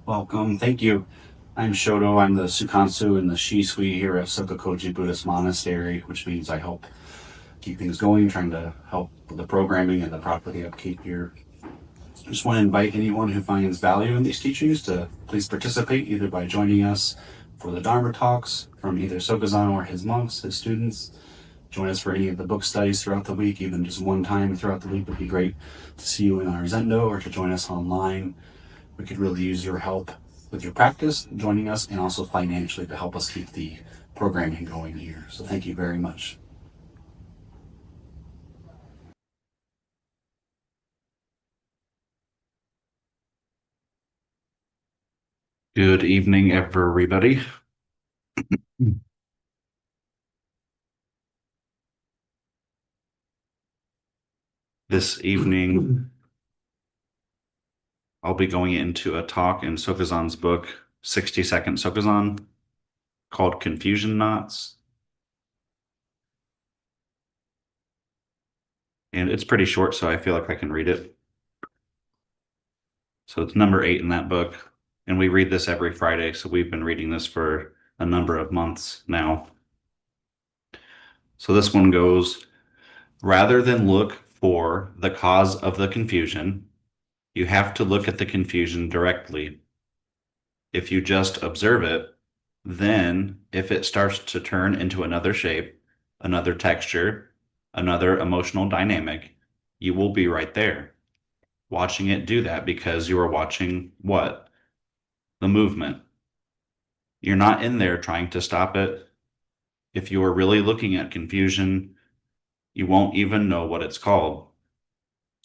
Welcome. Thank you. I'm Shoto. I'm the Sukansu and the Shisui here at SokukoJi Buddhist Monastery, which means I help keep things going, trying to help with the programming and the property upkeep here. I just want to invite anyone who finds value in these teachings to please participate either by joining us for the Dharma talks from either Sokuzan or his monks, his students. Join us for any of the book studies throughout the week, even just one time throughout the week would be great to see you in our Zendo or to join us online. We could really use your help with your practice, joining us, and also financially to help us keep the programming going here. So thank you very much. Good evening, everybody. This evening, I'll be going into a talk in Sokuzan's book, 60-Second Sokuzan, called Confusion Knots. And it's pretty short, so I feel like I can read it. So it's number 8 in that book. And we read this every Friday, so we've been reading this for a number of months now. So this one goes, rather than look for the cause of the confusion, you have to look at the confusion directly. If you just observe it, then if it starts to turn into another shape, another texture, another emotional dynamic, you will be right there, watching it do that because you are watching what? The movement. You're not in there trying to stop it. If you are really looking at confusion, you won't even know what it's called.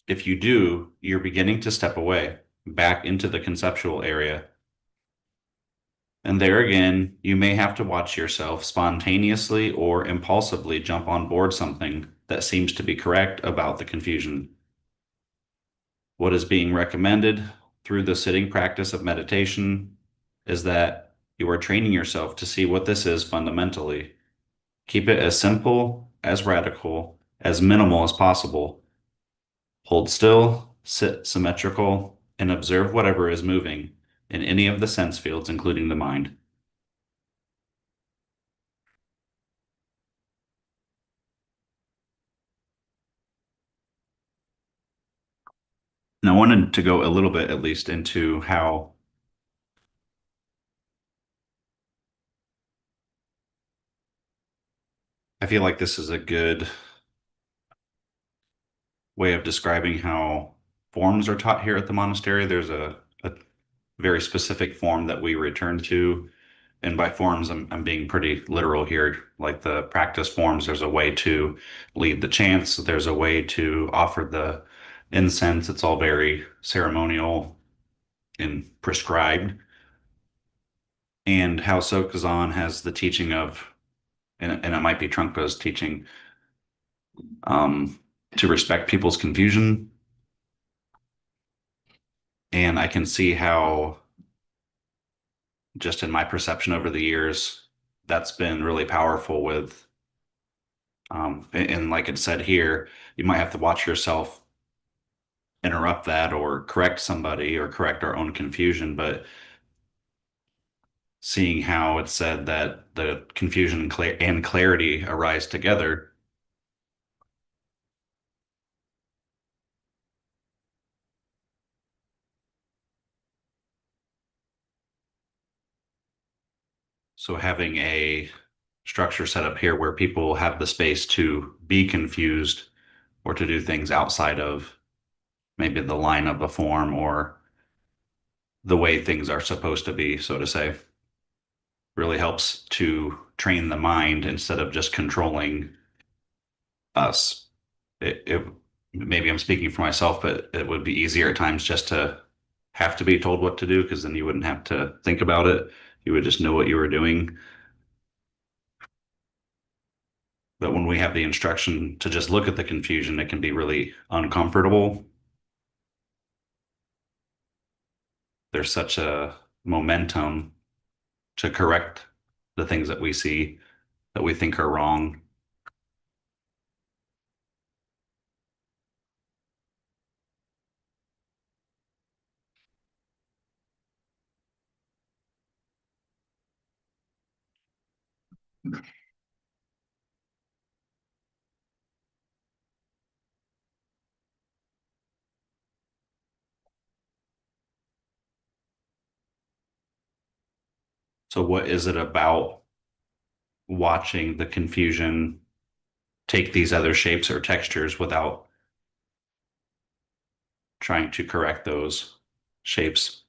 If you do, you're beginning to step away, back into the conceptual area. And there again, you may have to watch yourself spontaneously or impulsively jump on board something that seems to be correct about the confusion. What is being recommended through the sitting practice of meditation is that you are training yourself to see what this is fundamentally. Keep it as simple, as radical, as minimal as possible. Hold still, sit symmetrical, and observe whatever is moving in any of the sense fields, including the mind. And I wanted to go a little bit, at least, into how I feel like this is a good way of describing how forms are taught here at the monastery. There's a very specific form that we return to. And by forms, I'm being pretty literal here. Like the practice forms, there's a way to lead the chants, there's a way to offer the incense. It's all very ceremonial and prescribed. And how Sokuzan has the teaching of, and it might be Trungpa's teaching, um, to respect people's confusion. And I can see how, just in my perception over the years, that's been really powerful with, and like it said here, you might have to watch yourself interrupt that or correct somebody or correct our own confusion. But seeing how it said that the confusion and clarity arise together. So having a structure set up here where people have the space to be confused or to do things outside of maybe the line of a form or the way things are supposed to be, so to say, really helps to train the mind instead of just controlling us. It maybe I'm speaking for myself, but it would be easier at times just to have to be told what to do because then you wouldn't have to think about it. You would just know what you were doing. But when we have the instruction to just look at the confusion, it can be really uncomfortable. There's such a momentum to correct the things that we see that we think are wrong. So what is it about watching the confusion take these other shapes or textures without trying to correct those shapes?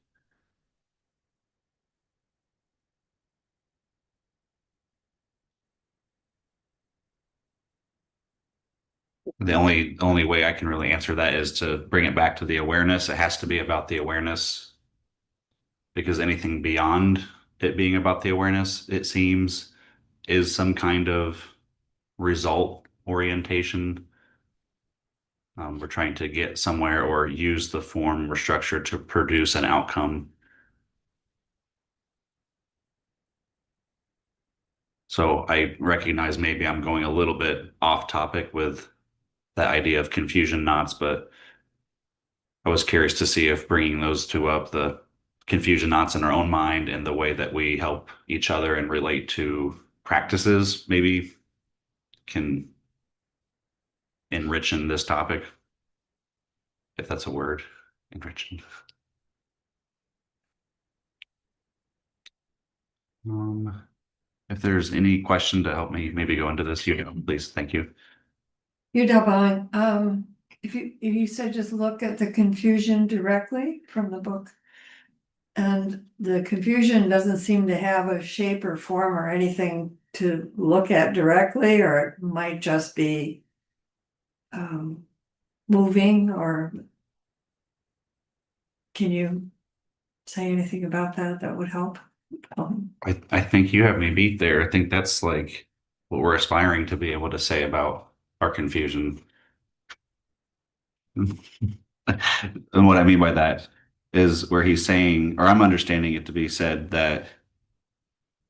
The only way I can really answer that is to bring it back to the awareness. It has to be about the awareness because anything beyond it being about the awareness, it seems, is some kind of result orientation. We're trying to get somewhere or use the form or structure to produce an outcome. So I recognize maybe I'm going a little bit off topic with the idea of confusion knots, but I was curious to see if bringing those two up, the confusion knots in our own mind and the way that we help each other and relate to practices, maybe can enrich in this topic, if that's a word, enrich. Um, if there's any question to help me maybe go into this, please. Thank you. You're Devon. If you said just look at the confusion directly from the book. And the confusion doesn't seem to have a shape or form or anything to look at directly, or it might just be moving, or can you say anything about that that would help? I think you have me beat there. I think that's like what we're aspiring to be able to say about our confusion. And what I mean by that is where he's saying, or I'm understanding it to be said that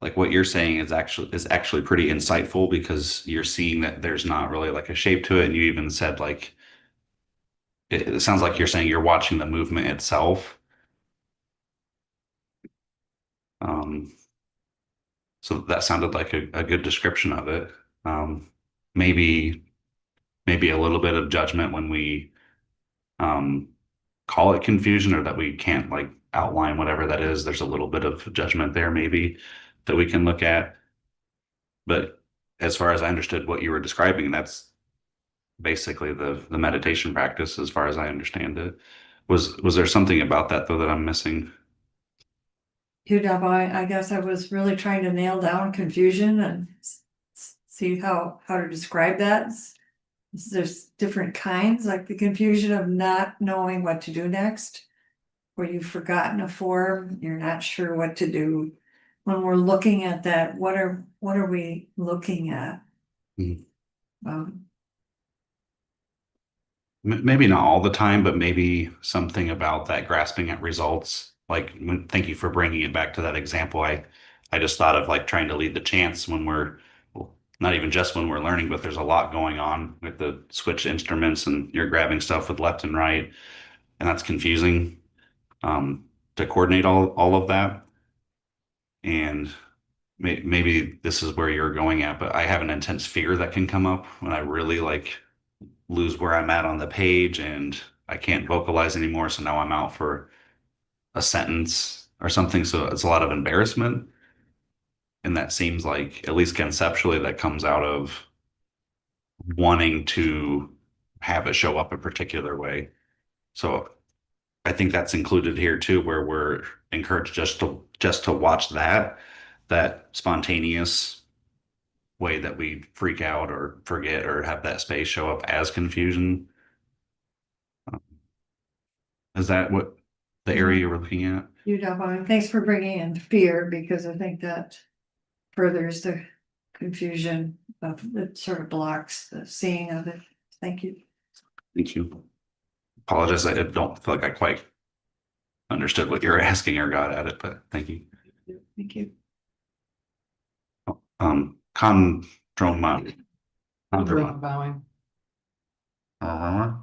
like what you're saying is actually pretty insightful because you're seeing that there's not really like a shape to it. And you even said like it sounds like you're saying you're watching the movement itself. Um, so that sounded like a good description of it. Um, maybe maybe a little bit of judgment when we um, call it confusion or that we can't like outline whatever that is. There's a little bit of judgment there, maybe that we can look at. But as far as I understood what you were describing, that's basically the meditation practice, as far as I understand it. Was there something about that though that I'm missing? I guess I was really trying to nail down confusion and see how to describe that. There's different kinds, like the confusion of not knowing what to do next, where you've forgotten a form, you're not sure what to do. When we're looking at that, what are we looking at? Mhm. Um, Maybe not all the time, but maybe something about that grasping at results. Like, thank you for bringing it back to that example. I just thought of like trying to lead the chants when we're, well, not even just when we're learning, but there's a lot going on with the switch instruments and you're grabbing stuff with left and right, and that's confusing to coordinate all of that. And maybe this is where you're going at, but I have an intense fear that can come up when I really like lose where I'm at on the page and I can't vocalize anymore. So now I'm out for a sentence or something. So it's a lot of embarrassment. And that seems like, at least conceptually, that comes out of wanting to have it show up a particular way. So I think that's included here too, where we're encouraged just to watch that spontaneous way that we freak out or forget or have that space show up as confusion. Is that what the area you were looking at? Thanks for bringing in fear, because I think that furthers the confusion of, it sort of blocks the seeing of it. Thank you. Thank you. Apologize, I don't feel like I quite understood what you were asking or got at it, but thank you. Thank you. Chondroma. Chondroma. Bowing. Uh-huh.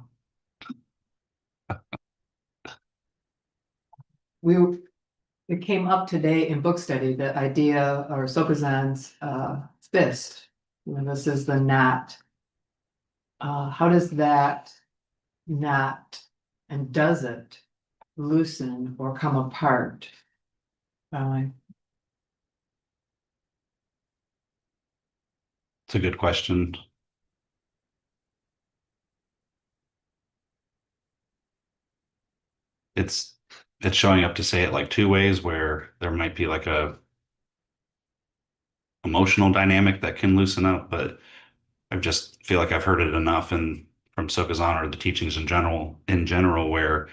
It came up today in book study, the idea or Sokuzan's fist, when this is the knot. How does that knot, and does it loosen or come apart? It's a good question. It's it's showing up to say it like two ways where there might be like a emotional dynamic that can loosen up, but I just feel like I've heard it enough and from Sokuzan or the teachings in general where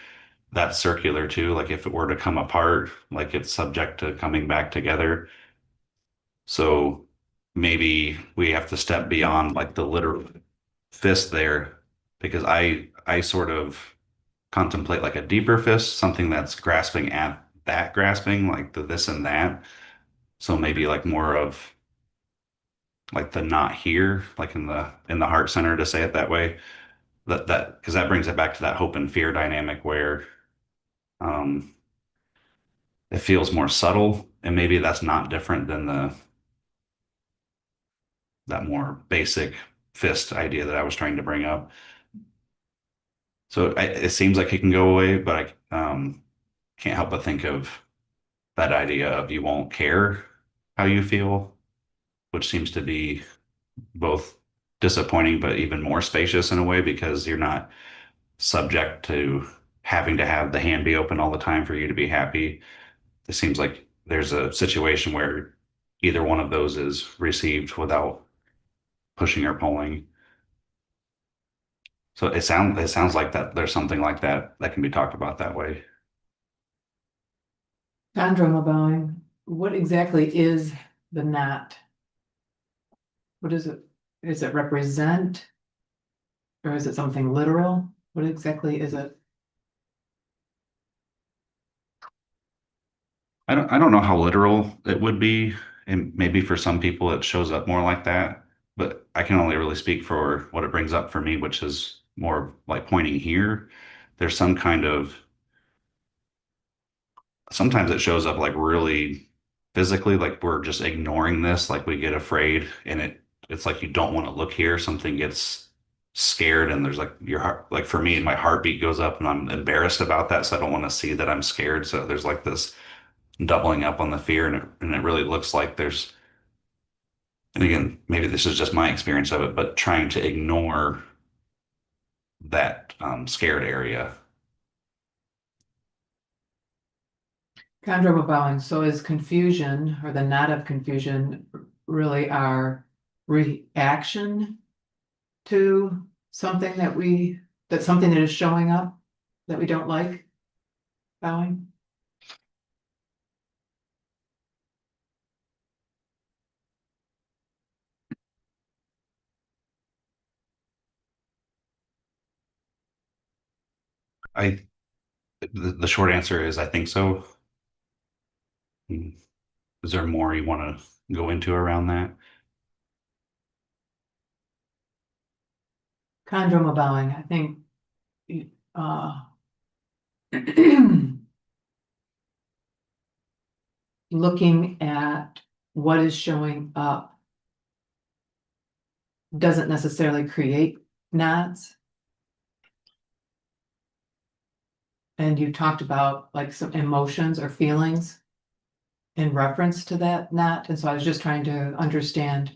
that's circular too. Like if it were to come apart, like it's subject to coming back together. So maybe we have to step beyond like the literal fist there because I sort of contemplate like a deeper fist, something that's grasping at that grasping, like the this and that. So maybe like more of like the not here, like in the heart center to say it that way. That because that brings it back to that hope and fear dynamic where um it feels more subtle and maybe that's not different than the that more basic fist idea that I was trying to bring up. So it seems like it can go away, but I can't help but think of that idea of you won't care how you feel, which seems to be both disappointing but even more spacious in a way because you're not subject to having to have the hand be open all the time for you to be happy. It seems like there's a situation where either one of those is received without pushing or pulling. So it sounds like that there's something like that that can be talked about that way. Chandra bowing, what exactly is the knot? What is it? Does it represent? Or is it something literal? What exactly is it? I don't know how literal it would be, and maybe for some people it shows up more like that, but I can only really speak for what it brings up for me, which is more like pointing here. There's some kind of sometimes it shows up like really physically, like we're just ignoring this, like we get afraid and it's like you don't want to look here. Something gets scared and there's like your heart, like for me, my heartbeat goes up and I'm embarrassed about that. So I don't want to see that I'm scared. So there's like this doubling up on the fear and it really looks like there's, and again, maybe this is just my experience of it, but trying to ignore that scared area. Chandra bowing, so is confusion or the knot of confusion really our reaction to something that's something that is showing up that we don't like? Bowing? I, the short answer is I think so. Hmm. Is there more you want to go into around that? Chandra bowing, I think uh looking at what is showing up doesn't necessarily create knots. And you talked about like some emotions or feelings in reference to that knot. And so I was just trying to understand,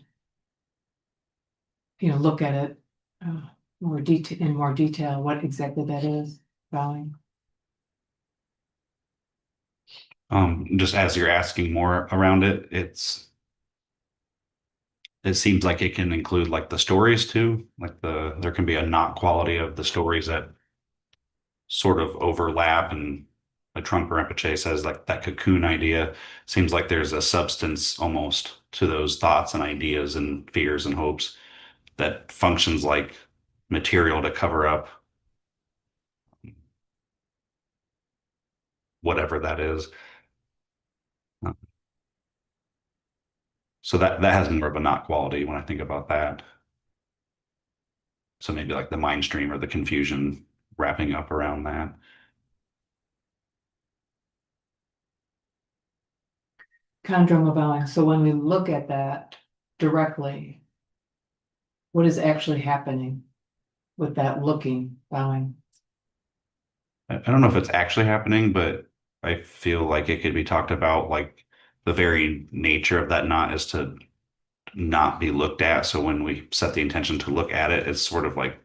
look at it in more detail, what exactly that is, bowing. Just as you're asking more around it, it seems like it can include like the stories too. Like there can be a not quality of the stories that sort of overlap and like Trungpa Rinpoche says like that cocoon idea seems like there's a substance almost to those thoughts and ideas and fears and hopes that functions like material to cover up whatever that is. So that has more of a not quality when I think about that. So maybe like the mind stream or the confusion wrapping up around that. Chandra bowing. So when we look at that directly. What is actually happening with that looking, bowing? I don't know if it's actually happening, but I feel like it could be talked about, like the very nature of that knot is to not be looked at. So when we set the intention to look at it, it's sort of like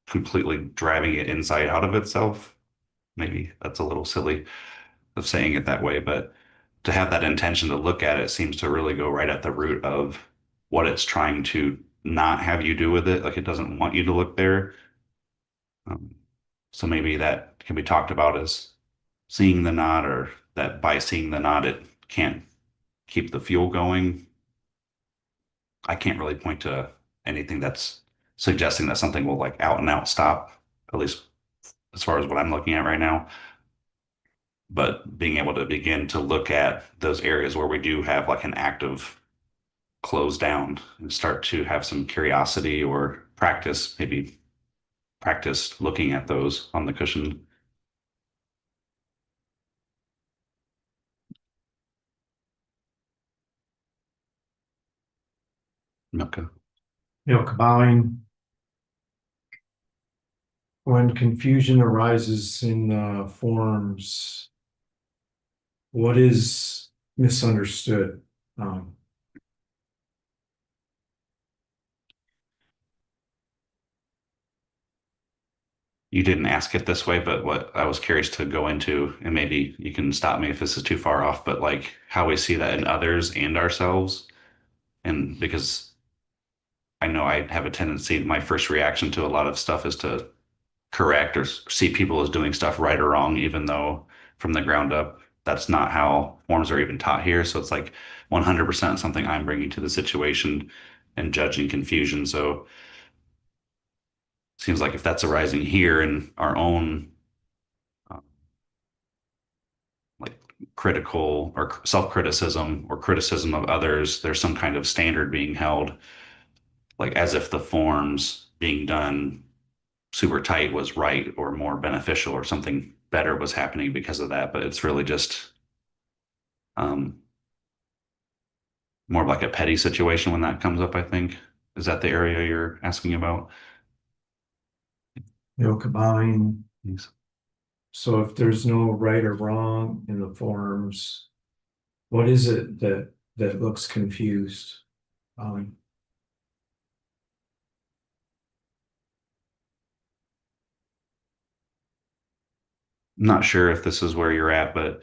completely driving it inside out of itself. Maybe that's a little silly of saying it that way, but to have that intention to look at it seems to really go right at the root of what it's trying to not have you do with it. Like it doesn't want you to look there. Um, so maybe that can be talked about as seeing the knot, or that by seeing the knot, it can't keep the fuel going. I can't really point to anything that's suggesting that something will like out and out stop, at least as far as what I'm looking at right now. But being able to begin to look at those areas where we do have like an active close down and start to have some curiosity or practice, maybe practice looking at those on the cushion. Milka. Combine when confusion arises in forms, what is misunderstood? You didn't ask it this way, but what I was curious to go into, and maybe you can stop me if this is too far off, but like how we see that in others and ourselves. And because I know I have a tendency, my first reaction to a lot of stuff is to correct or see people as doing stuff right or wrong, even though from the ground up, that's not how forms are even taught here. So it's like 100% something I'm bringing to the situation and judging confusion. So it seems like if that's arising here in our own uh, like critical or self-criticism or criticism of others, there's some kind of standard being held, like as if the forms being done super tight was right or more beneficial or something better was happening because of that. But it's really just um, more of like a petty situation when that comes up, I think. Is that the area you're asking about? Combine. Yes. So if there's no right or wrong in the forms, what is it that looks confused? I'm not sure if this is where you're at, but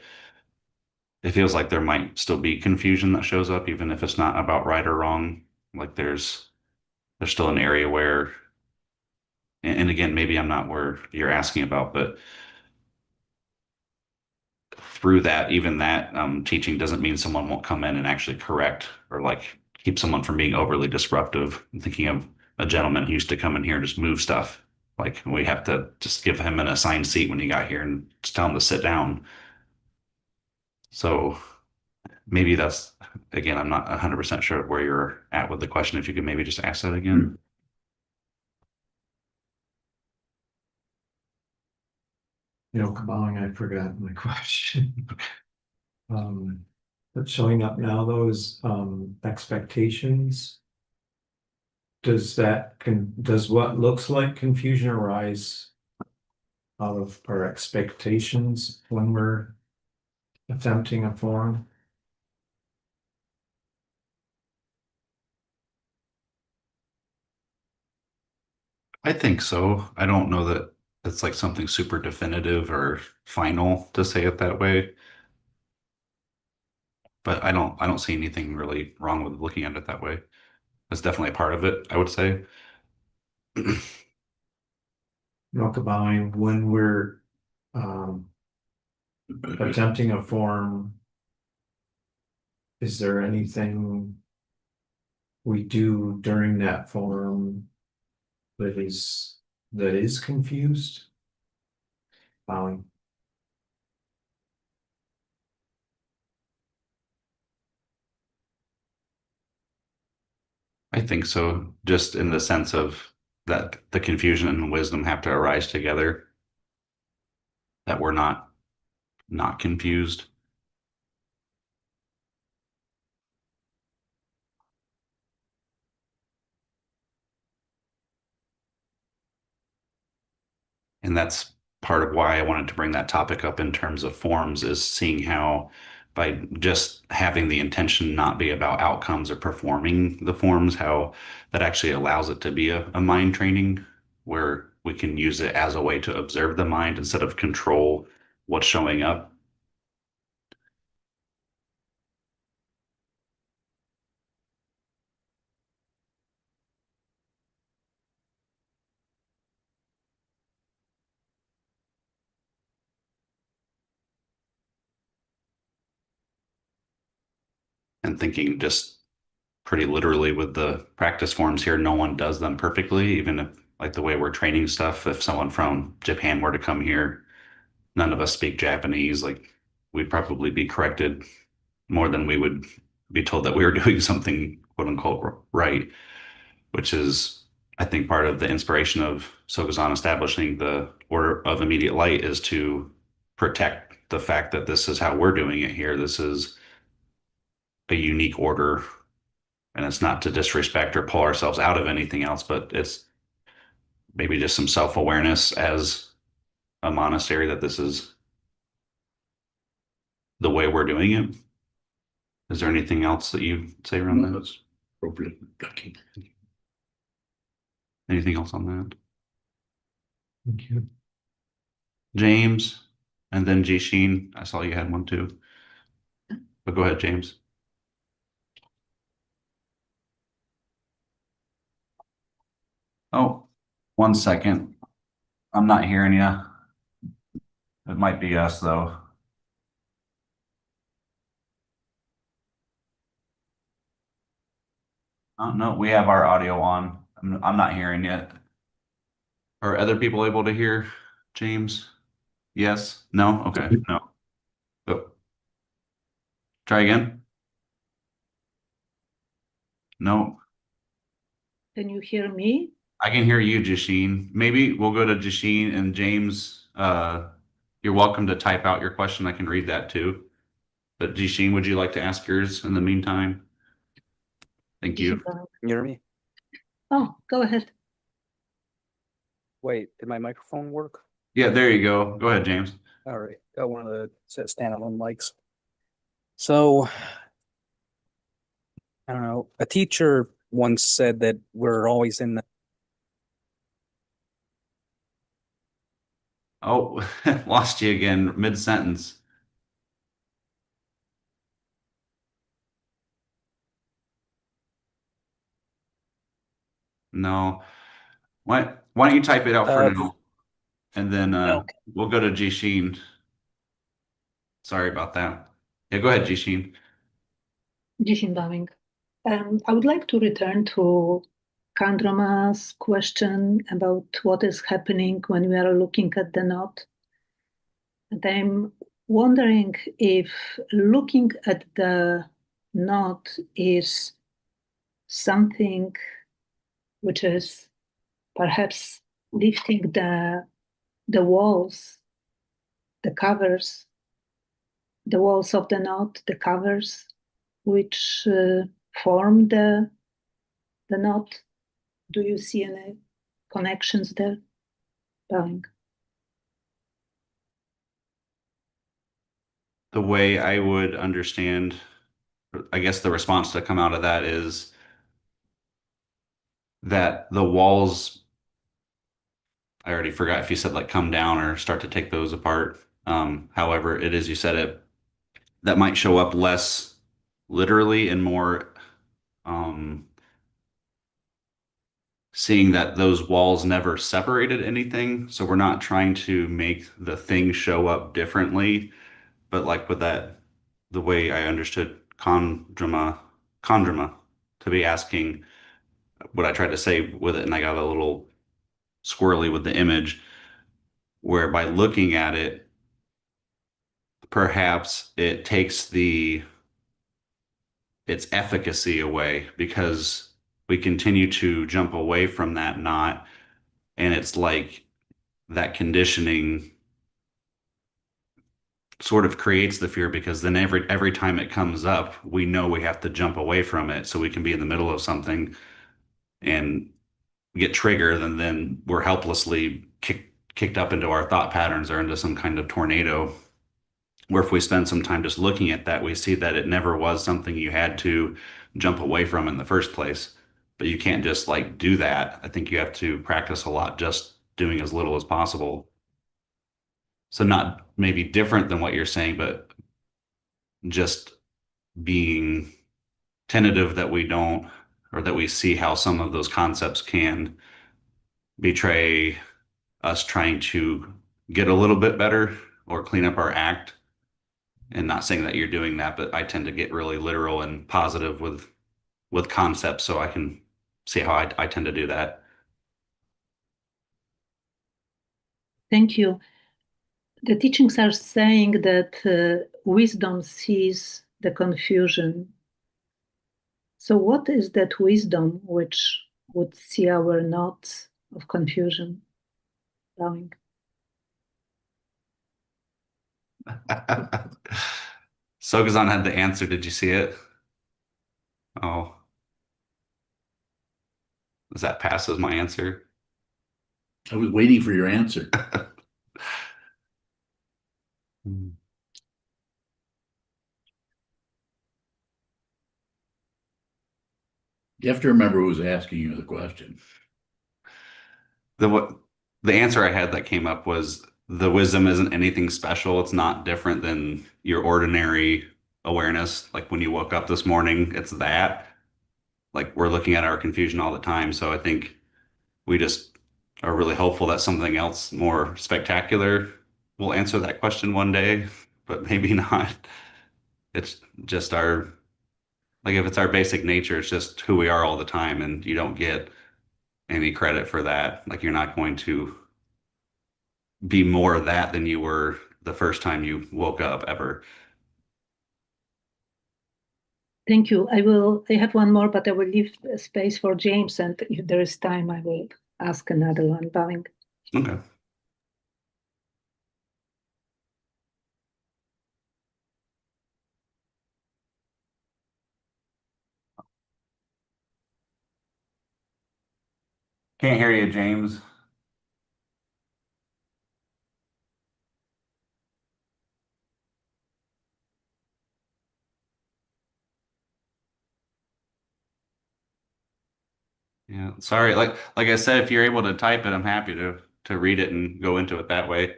it feels like there might still be confusion that shows up, even if it's not about right or wrong. Like there's still an area where, and again, maybe I'm not where you're asking about, but through that, even that teaching doesn't mean someone won't come in and actually correct or like keep someone from being overly disruptive. I'm thinking of a gentleman who used to come in here and just move stuff. Like we have to just give him an assigned seat when he got here and just tell him to sit down. So maybe that's, again, I'm not 100% sure where you're at with the question. If you could maybe just ask that again. Combine, I forgot my question. But showing up now, those expectations. Does what looks like confusion arise out of our expectations when we're attempting a form? I think so. I don't know that it's like something super definitive or final to say it that way. But I don't see anything really wrong with looking at it that way. That's definitely a part of it, I would say. Combine when we're attempting a form, is there anything we do during that form that is confused? Um, I think so, just in the sense of that the confusion and wisdom have to arise together, that we're not confused. And that's part of why I wanted to bring that topic up in terms of forms, is seeing how by just having the intention not be about outcomes or performing the forms, how that actually allows it to be a mind training where we can use it as a way to observe the mind instead of control what's showing up. And thinking just pretty literally with the practice forms here, no one does them perfectly, even if like the way we're training stuff, if someone from Japan were to come here, none of us speak Japanese, like we'd probably be corrected more than we would be told that we were doing something quote unquote right, which is I think part of the inspiration of Sokuzan establishing the Order of Immediate Light is to protect the fact that this is how we're doing it here. This is a unique order, and it's not to disrespect or pull ourselves out of anything else, but it's maybe just some self-awareness as a monastery that this is the way we're doing it. Is there anything else that you say around that? That's appropriate. Okay. Anything else on that? Thank you. James, and then Jishin. I saw you had one too. But go ahead, James. Oh, 1 second. I'm not hearing you. It might be us though. No, we have our audio on. I'm not hearing yet. Are other people able to hear James? Yes? No? Okay. No. Oh. Try again. No. Can you hear me? I can hear you, Jasheen. Maybe we'll go to Jasheen and James. You're welcome to type out your question. I can read that too. But Jasheen, would you like to ask yours in the meantime? Thank you. Can You hear me? Oh, go ahead. Wait, did my microphone work? Yeah, there you go. Go ahead, James. All right, got one of the set standalone mics. So, I don't know, a teacher once said that we're always in the, Oh, lost you again mid-sentence. No. Why don't you type it out for Uh, now? And then Okay. we'll go to Jisheen. Sorry about that. Yeah, go ahead, Jisheen. Jishin Daming. I would like to return to Kandrama's question about what is happening when we are looking at the knot. And I'm wondering if looking at the knot is something which is perhaps lifting the walls, the covers, the walls of the knot, the covers, which form the knot. Do you see any connections there? Bowing. The way I would understand, I guess the response to come out of that is that the walls, I already forgot if you said like come down or start to take those apart. However it is you said it, that might show up less literally and more seeing that those walls never separated anything. So we're not trying to make the thing show up differently, but like with that, the way I understood Condrama to be asking what I tried to say with it, and I got a little squirrely with the image, where by looking at it, perhaps it takes its efficacy away because we continue to jump away from that knot, and it's like that conditioning sort of creates the fear because then every time it comes up, we know we have to jump away from it so we can be in the middle of something and get triggered, and then we're helplessly kicked up into our thought patterns or into some kind of tornado. Where if we spend some time just looking at that, we see that it never was something you had to jump away from in the first place. But you can't just like do that. I think you have to practice a lot just doing as little as possible. So not maybe different than what you're saying, but just being tentative that we don't, or that we see how some of those concepts can betray us trying to get a little bit better or clean up our act. And not saying that you're doing that, but I tend to get really literal and positive with concepts, so I can see how I tend to do that. Thank you. The teachings are saying that wisdom sees the confusion. So what is that wisdom which would see our knots of confusion? Bowing. Sogazan had the answer. Did you see it? Oh, does that pass as my answer? I was waiting for your answer. You have to remember who was asking you the question. The answer I had that came up was the wisdom isn't anything special. It's not different than your ordinary awareness. Like when you woke up this morning, it's that. Like we're looking at our confusion all the time. So I think we just are really hopeful that something else more spectacular will answer that question one day, but maybe not. It's just our, like if it's our basic nature, it's just who we are all the time, and you don't get any credit for that. Like you're not going to be more of that than you were the first time you woke up ever. Thank you. I have one more, but I will leave space for James, and if there is time, I will ask another one. Bowing. Okay. Can't hear you, James. Yeah, sorry. Like I said, if you're able to type it, I'm happy to read it and go into it that way.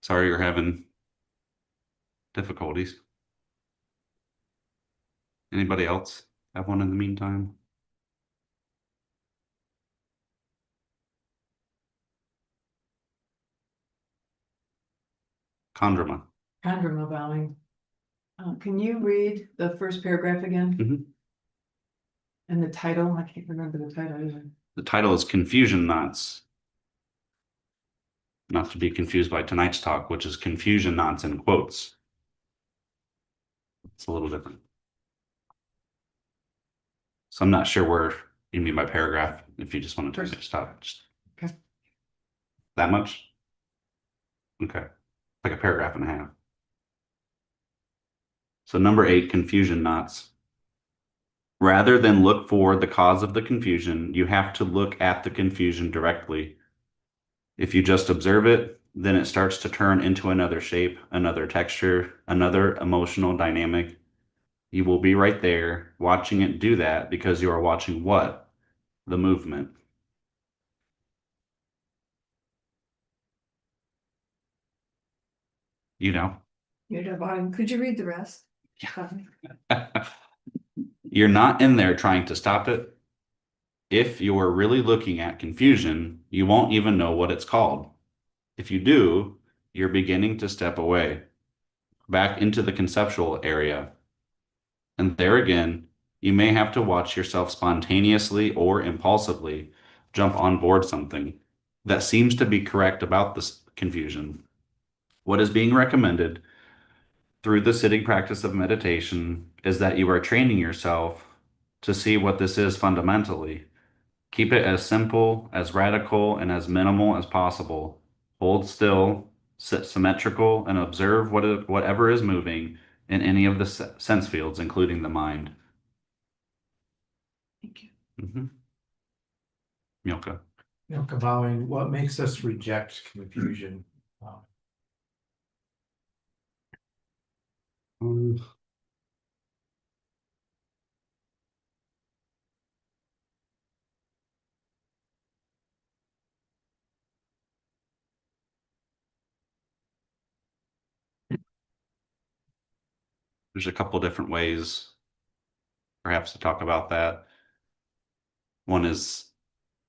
Sorry you're having difficulties. Anybody else have one in the meantime? Condrama. Condrama bowing. Can you read the first paragraph again? Mhm. And the title? I can't remember the title either. The title is Confusion Knots. Not to be confused by tonight's talk, which is Confusion Knots in quotes. It's a little different. So I'm not sure where you mean by paragraph, if you just want to turn it to stop. Just Okay. that much? Okay. Like a paragraph and a half. So number 8, confusion knots. Rather than look for the cause of the confusion, you have to look at the confusion directly. If you just observe it, then it starts to turn into another shape, another texture, another emotional dynamic. You will be right there watching it do that because you are watching what? The movement. You know? You're divine. Could you read the rest? You're not in there trying to stop it. If you're really looking at confusion, you won't even know what it's called. If you do, you're beginning to step away, back into the conceptual area. And there again, you may have to watch yourself spontaneously or impulsively jump on board something that seems to be correct about this confusion. What is being recommended through the sitting practice of meditation is that you are training yourself to see what this is fundamentally. Keep it as simple, as radical, and as minimal as possible. Hold still, sit symmetrical, and observe whatever is moving in any of the sense fields, including the mind. Thank you. Mm-hmm. Milka. Avowing what makes us reject confusion. There's a couple different ways perhaps to talk about that. One is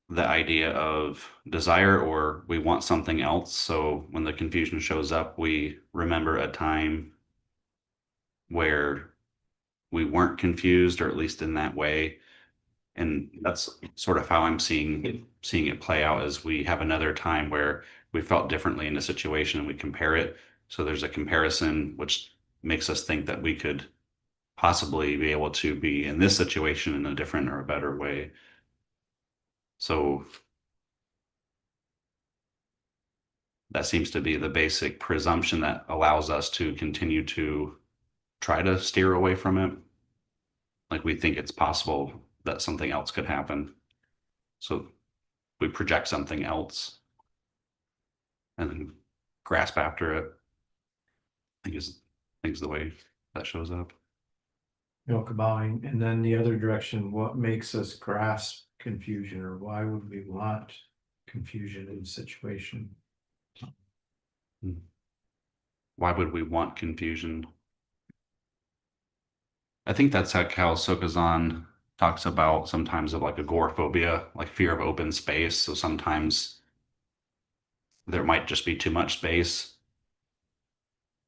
the idea of desire, or we want something else. So when the confusion shows up, we remember a time where we weren't confused, or at least in that way. And that's sort of how I'm seeing it play out, as we have another time where we felt differently in a situation and we compare it. So there's a comparison which makes us think that we could possibly be able to be in this situation in a different or a better way. So that seems to be the basic presumption that allows us to continue to try to steer away from it. Like, we think it's possible that something else could happen. So we project something else and then grasp after it. I think is the way that shows up. Avowing, and then the other direction, what makes us grasp confusion, or why would we want confusion in a situation? Why would we want confusion? I think that's how SokukoJi talks about sometimes of like agoraphobia, like fear of open space. So sometimes there might just be too much space,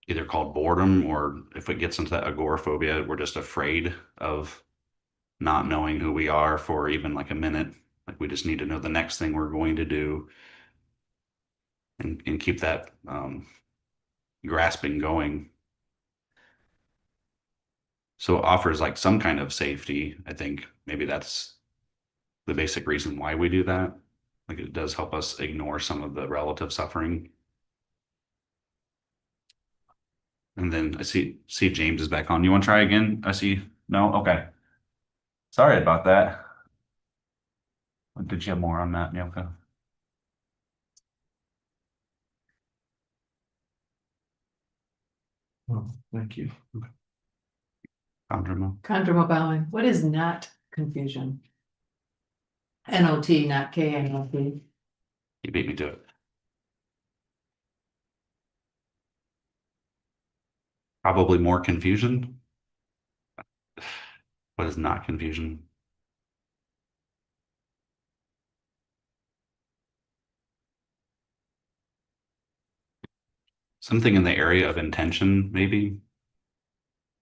either called boredom, or if it gets into that agoraphobia, we're just afraid of not knowing who we are for even like a minute. Like, we just need to know the next thing we're going to do, and keep that grasping going. So it offers like some kind of safety. I think maybe that's the basic reason why we do that. Like, it does help us ignore some of the relative suffering. And then I see James is back on. You want to try again? I see. No? Okay. Sorry about that. Did you have more on that, Yoko? Oh, thank you. Kondroma bowing. What is not confusion? NOT, not KNOT. You beat me to it. Probably more confusion. What is not confusion? Something in the area of intention, maybe.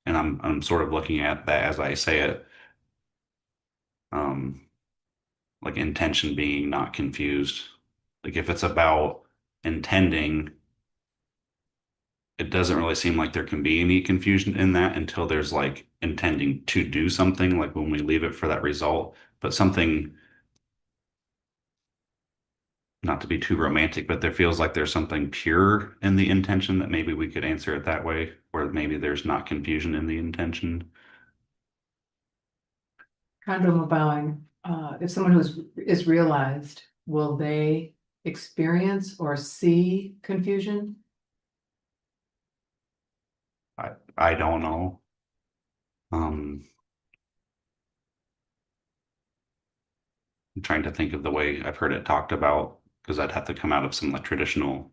And I'm sort of looking at that as I say it. Like, intention being not confused. Like, if it's about intending, it doesn't really seem like there can be any confusion in that until there's like intending to do something, like when we leave it for that result. But something, not to be too romantic, but there feels like there's something pure in the intention, that maybe we could answer it that way, or maybe there's not confusion in the intention. Kondroma bowing. If someone is realized, will they experience or see confusion? I don't know. I'm trying to think of the way I've heard it talked about, because I'd have to come out of some like traditional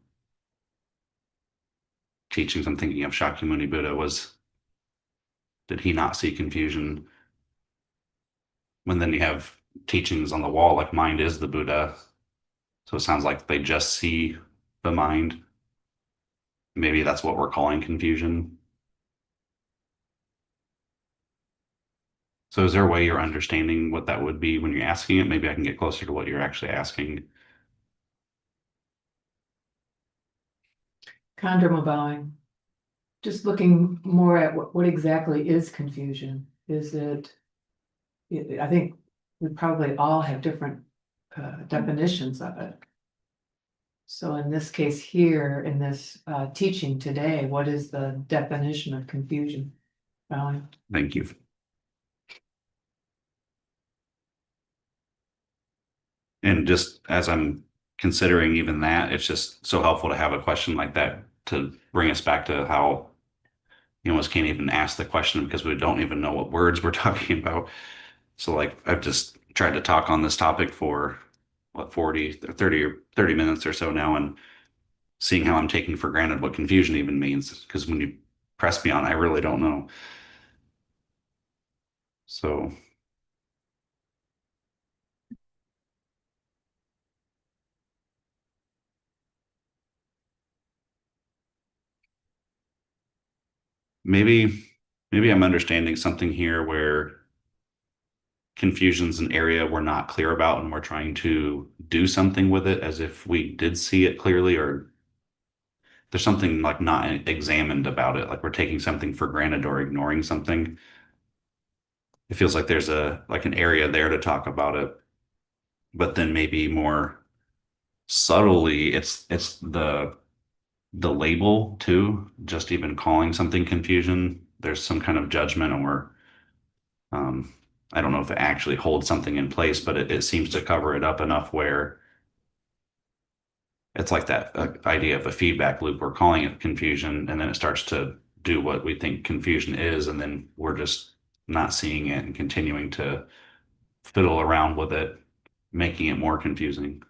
teachings. I'm thinking of Shakyamuni Buddha. Did he not see confusion? When then you have teachings on the wall like mind is the Buddha. So it sounds like they just see the mind. Maybe that's what we're calling confusion. So is there a way you're understanding what that would be when you're asking it? Maybe I can get closer to what you're actually asking. Kondroma bowing. Just looking more at what exactly is confusion. Is it, I think we probably all have different definitions of it. So in this case here, in this teaching today, what is the definition of confusion? Bowing. Thank you. And just as I'm considering even that, it's just so helpful to have a question like that to bring us back to how you almost can't even ask the question because we don't even know what words we're talking about. So like I've just tried to talk on this topic for what 40 or 30 or 30 minutes or so now and seeing how I'm taking for granted what confusion even means because when you press me on, I really don't know. So maybe maybe I'm understanding something here where confusion's an area we're not clear about and we're trying to do something with it as if we did see it clearly or there's something like not examined about it like we're taking something for granted or ignoring something. It feels like there's a like an area there to talk about it, but then maybe more subtly it's the label too, just even calling something confusion, there's some kind of judgment or um I don't know if it actually holds something in place, but it seems to cover it up enough where it's like that idea of a feedback loop. We're calling it confusion, and then it starts to do what we think confusion is, and then we're just not seeing it and continuing to fiddle around with it, making it more confusing.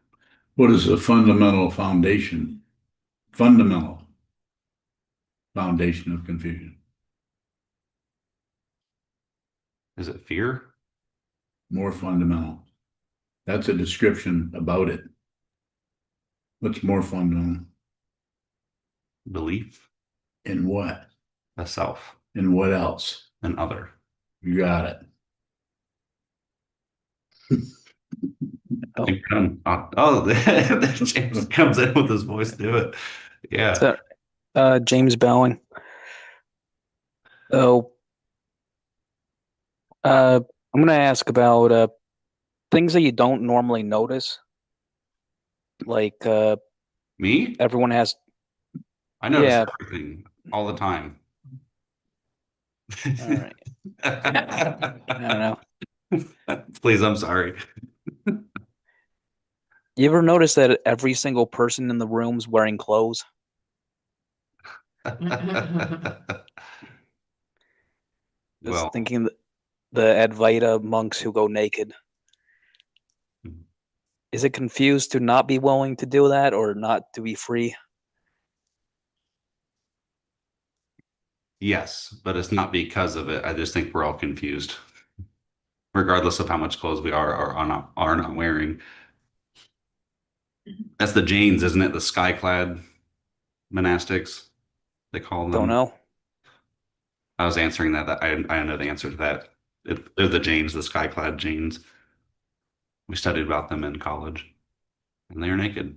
What is the fundamental foundation of confusion? Is it fear? More fundamental. That's a description about it. What's more fundamental? Belief? In what? A self? And what else? An other? You got it. Oh, James comes in with his voice to it. Yeah. so, James Bowing. Oh, I'm gonna ask about things that you don't normally notice. Like Me? everyone has, I notice yeah. everything all the time. All right. I don't know. Please, I'm sorry. You ever notice that every single person in the room's wearing clothes? Just Well, thinking the Advaita monks who go naked. Is it confused to not be willing to do that or not to be free? yes, but it's not because of it. I just think we're all confused, regardless of how much clothes we are or are not wearing. That's the Jains, isn't it? The sky-clad monastics, they call Don't them. know. I was answering that. I know the answer to that. They're the Jains, the sky-clad Jains. We studied about them in college, and they are naked, and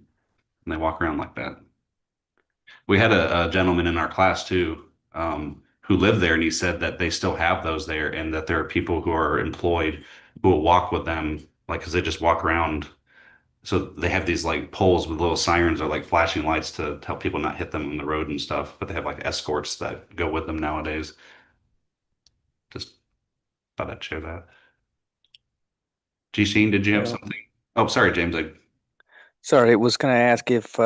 they walk around like that. We had a gentleman in our class too, who lived there, and he said that they still have those there, and that there are people who are employed who will walk with them, like because they just walk around. So they have these like poles with little sirens or like flashing lights to help people not hit them on the road and stuff. But they have like escorts that go with them nowadays. Just thought I'd share that. G. Sheen, did you have So, something? Oh, sorry, James. sorry, I was gonna ask if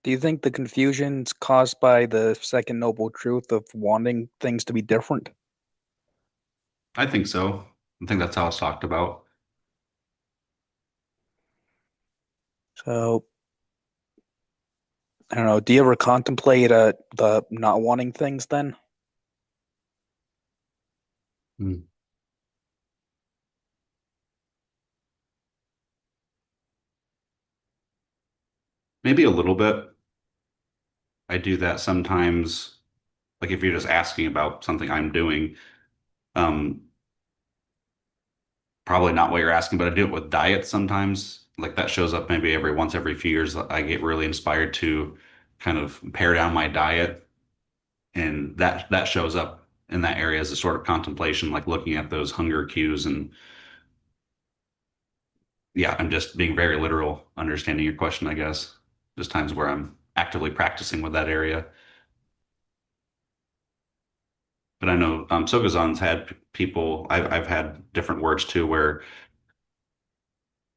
do you think the confusion's caused by the second noble truth of wanting things to be different? I think so. I think that's how it's talked about. So I don't know. Do you ever contemplate the not wanting things then? Hmm. Maybe a little bit. I do that sometimes. Like if you're just asking about something I'm doing, um, probably not what you're asking, but I do it with diet sometimes. Like that shows up maybe every few years. I get really inspired to kind of pare down my diet, and that shows up in that area as a sort of contemplation, like looking at those hunger cues. And yeah, I'm just being very literal, understanding your question, I guess. There's times where I'm actively practicing with that area. But I know Sogazan's had people. I've had different words too, where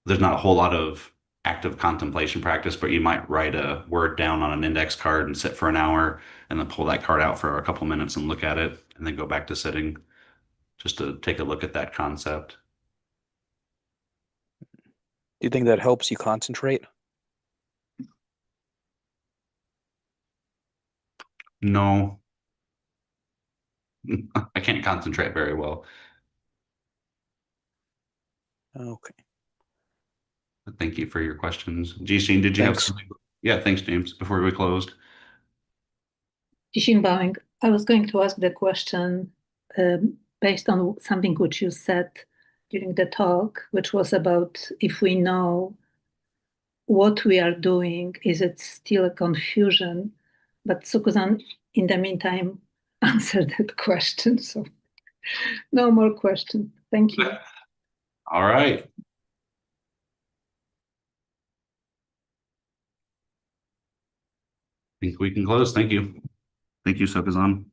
there's not a whole lot of active contemplation practice, but you might write a word down on an index card and sit for an hour and then pull that card out for a couple minutes and look at it and then go back to sitting just to take a look at that concept. Do you think that helps you concentrate? No, I can't concentrate very well. Okay. But thank you for your questions. G-Sheen, did you have Thanks. something? Yeah, thanks, James. Before we closed. Jishin Bowing, I was going to ask the question based on something which you said during the talk, which was about if we know what we are doing, is it still a confusion? But Sukuzan, in the meantime, answered that question. So no more questions. Thank you. All right. I think we can close. Thank you. Thank you, Sokuzan.